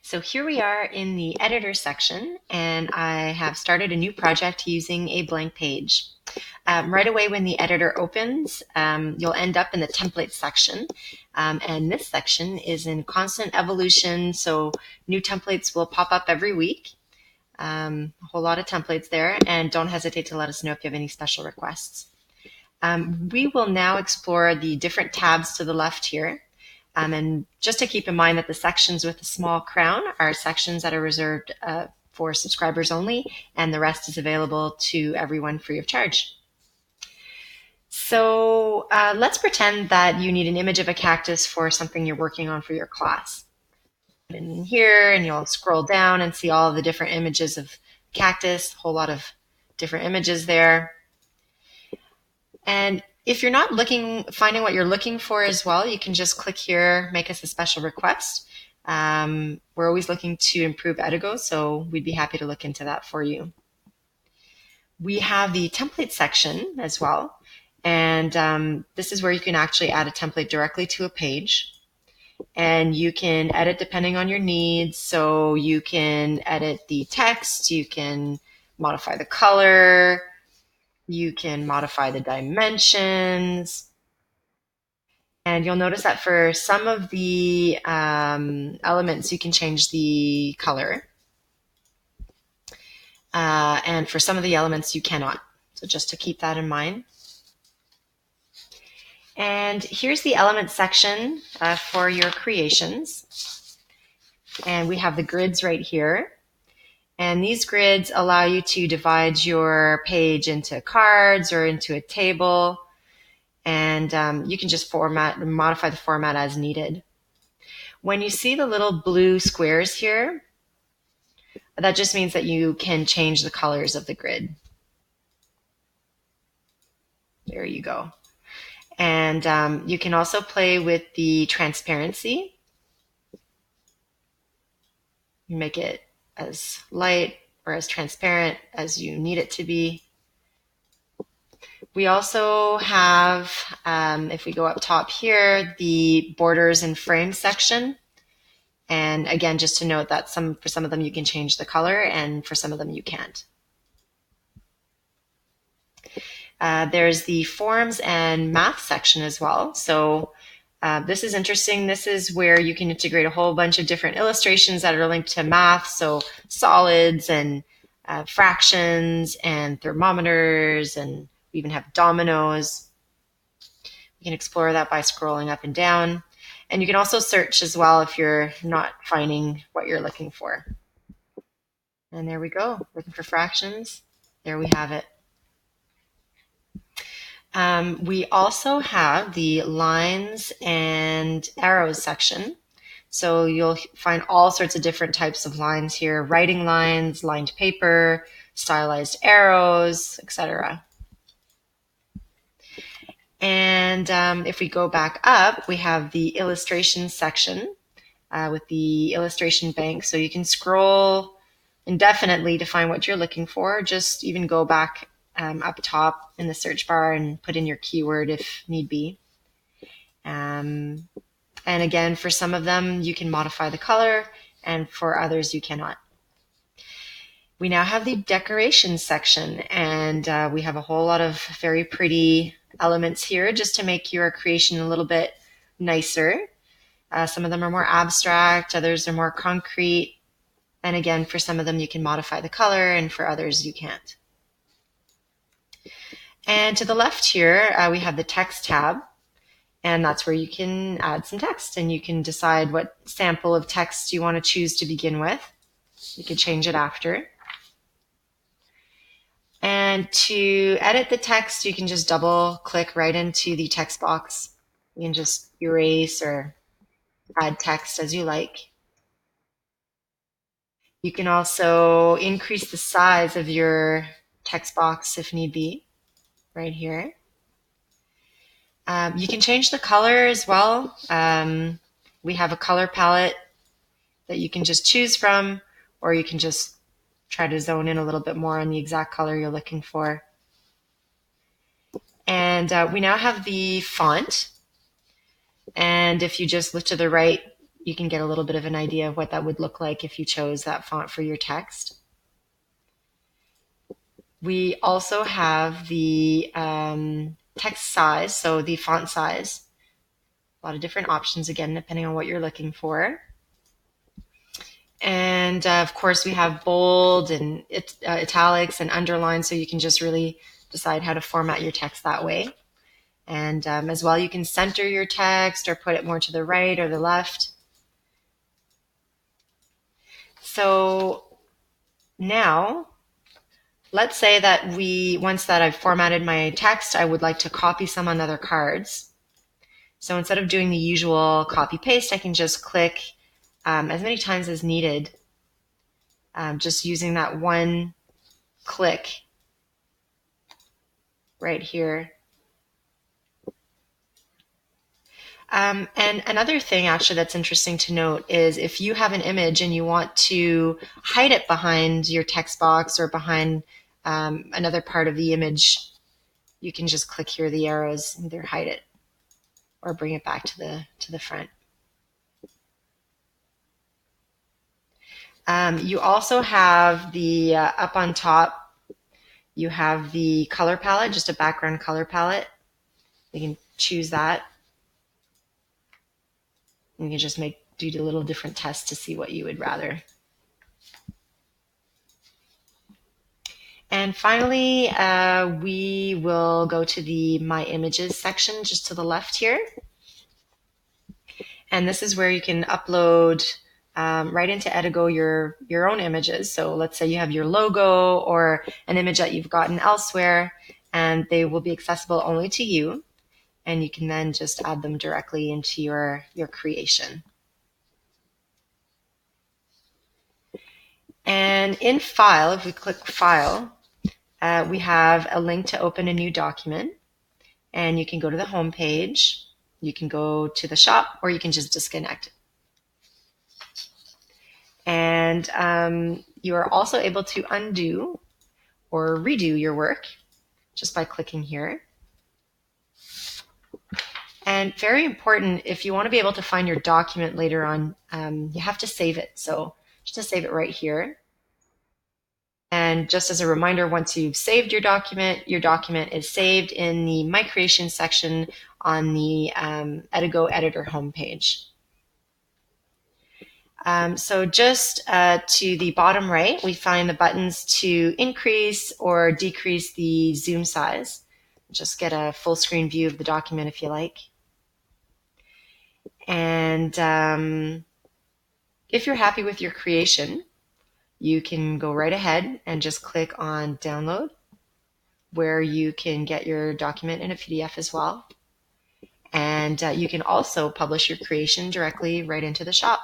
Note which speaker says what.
Speaker 1: So here we are in the editor section, and I have started a new project using a blank page. Right away when the editor opens, you'll end up in the template section. And this section is in constant evolution, so new templates will pop up every week. A whole lot of templates there, and don't hesitate to let us know if you have any special requests. We will now explore the different tabs to the left here. And just to keep in mind that the sections with a small crown are sections that are reserved for subscribers only, and the rest is available to everyone free of charge. So let's pretend that you need an image of a cactus for something you're working on for your class. In here, and you'll scroll down and see all of the different images of cactus, a whole lot of different images there. And if you're not finding what you're looking for as well, you can just click here, make us a special request. We're always looking to improve Edigo, so we'd be happy to look into that for you. We have the template section as well, and this is where you can actually add a template directly to a page. And you can edit depending on your needs, so you can edit the text, you can modify the color, you can modify the dimensions. And you'll notice that for some of the elements, you can change the color. And for some of the elements, you cannot. So just to keep that in mind. And here's the element section for your creations. And we have the grids right here. And these grids allow you to divide your page into cards or into a table. And you can just modify the format as needed. When you see the little blue squares here, that just means that you can change the colors of the grid. There you go. And you can also play with the transparency. You make it as light or as transparent as you need it to be. We also have, if we go up top here, the borders and frames section. And again, just to note that for some of them you can change the color, and for some of them you can't. There's the forms and math section as well. So this is interesting. This is where you can integrate a whole bunch of different illustrations that are linked to math. So solids and fractions and thermometers, and we even have dominoes. You can explore that by scrolling up and down. And you can also search as well if you're not finding what you're looking for. And there we go, looking for fractions. There we have it. We also have the lines and arrows section. So you'll find all sorts of different types of lines here: writing lines, lined paper, stylized arrows, etc. And if we go back up, we have the illustration section with the illustration bank. So you can scroll indefinitely to find what you're looking for. Just even go back up top in the search bar and put in your keyword if need be. And again, for some of them, you can modify the color, and for others, you cannot. We now have the decoration section, and we have a whole lot of very pretty elements here just to make your creation a little bit nicer. Some of them are more abstract, others are more concrete. And again, for some of them, you can modify the color, and for others, you can't. And to the left here, we have the text tab, and that's where you can add some text, and you can decide what sample of text you want to choose to begin with. You can change it after. And to edit the text, you can just double click right into the text box. You can just erase or add text as you like. You can also increase the size of your text box if need be, right here. You can change the color as well. We have a color palette that you can just choose from, or you can just try to zone in a little bit more on the exact color you're looking for. And we now have the font. And if you just look to the right, you can get a little bit of an idea of what that would look like if you chose that font for your text. We also have the text size, so the font size. A lot of different options, again, depending on what you're looking for. And of course, we have bold and italics and underlines, so you can just really decide how to format your text that way. And as well, you can center your text or put it more to the right or the left. So now, let's say that once that I've formatted my text, I would like to copy some on other cards. So instead of doing the usual copy paste, I can just click as many times as needed, just using that one click right here. And another thing actually that's interesting to note is if you have an image and you want to hide it behind your text box or behind another part of the image, you can just click here the arrows, either hide it or bring it back to the front. You also have the up on top, you have the color palette, just a background color palette. You can choose that. You can just do a little different tests to see what you would rather. And finally, we will go to the My Images section just to the left here. And this is where you can upload right into Edigo your own images. So let's say you have your logo or an image that you've gotten elsewhere, and they will be accessible only to you. And you can then just add them directly into your creation. And in File, if we click File, we have a link to open a new document. And you can go to the home page, you can go to the shop, or you can just disconnect. And you are also able to undo or redo your work just by clicking here. And very important, if you want to be able to find your document later on, you have to save it. So just to save it right here. And just as a reminder, once you've saved your document is saved in the My Creation section on the Edigo editor homepage. So just to the bottom right, we find the buttons to increase or decrease the zoom size. Just get a full screen view of the document if you like. And if you're happy with your creation, you can go right ahead and just click on Download, where you can get your document in a PDF as well. And you can also publish your creation directly right into the shop.